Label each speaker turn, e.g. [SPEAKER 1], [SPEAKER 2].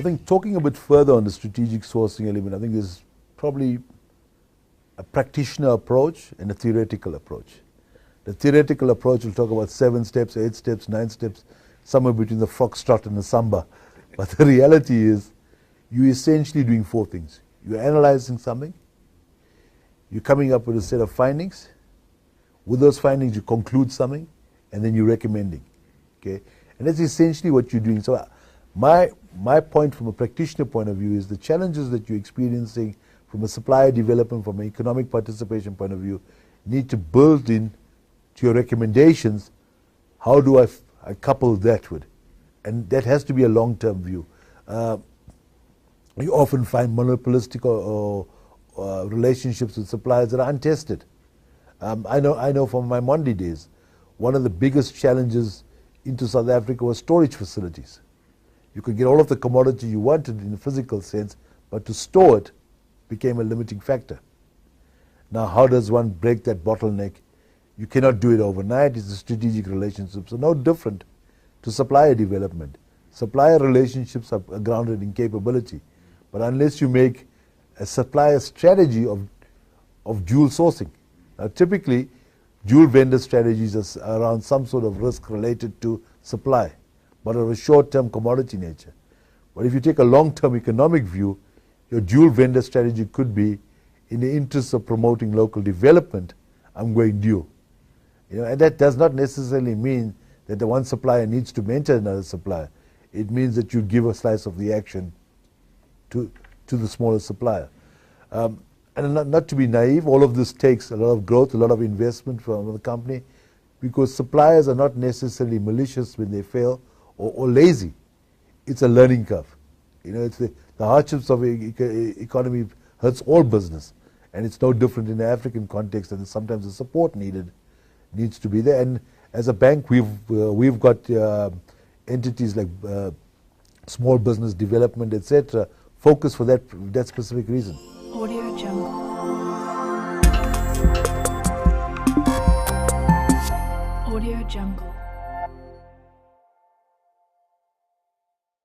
[SPEAKER 1] think talking a bit further on the strategic sourcing element, I think there's probably a practitioner approach and a theoretical approach. The theoretical approach will talk about 7 steps, 8 steps, 9 steps, somewhere between the foxtrot and the samba. But the reality is, you're essentially doing 4 things. You're analyzing something, you're coming up with a set of findings. With those findings, you conclude something, and then you're recommending. Okay? And that's essentially what you're doing. So my point from a practitioner point of view is the challenges that you're experiencing from a supplier development, from an economic participation point of view, need to build in to your recommendations. How do I couple that with? And that has to be a long-term view. You often find monopolistic or relationships with suppliers that are untested. I know from my Mondi days, one of the biggest challenges into South Africa was storage facilities. You could get all of the commodity you wanted in a physical sense, but to store it became a limiting factor. Now, how does one break that bottleneck? You cannot do it overnight. It's a strategic relationship. So no different to supplier development. Supplier relationships are grounded in capability. But unless you make a supplier strategy of dual sourcing. Now, typically, dual vendor strategies are around some sort of risk related to supply, but of a short-term commodity nature. But if you take a long-term economic view, your dual vendor strategy could be, in the interest of promoting local development, I'm going dual. And that does not necessarily mean that the one supplier needs to mentor another supplier. It means that you give a slice of the action to the smaller supplier. And not to be naive, all of this takes a lot of growth, a lot of investment from the company, because suppliers are not necessarily malicious when they fail or lazy. It's a learning curve. It's the hardships of economy hurts all business, and it's no different in the African context. And sometimes the support needs to be there. And as a bank, we've got entities like small business development, etc., focused for that specific reason.
[SPEAKER 2] Audio Jungle. Audio Jungle.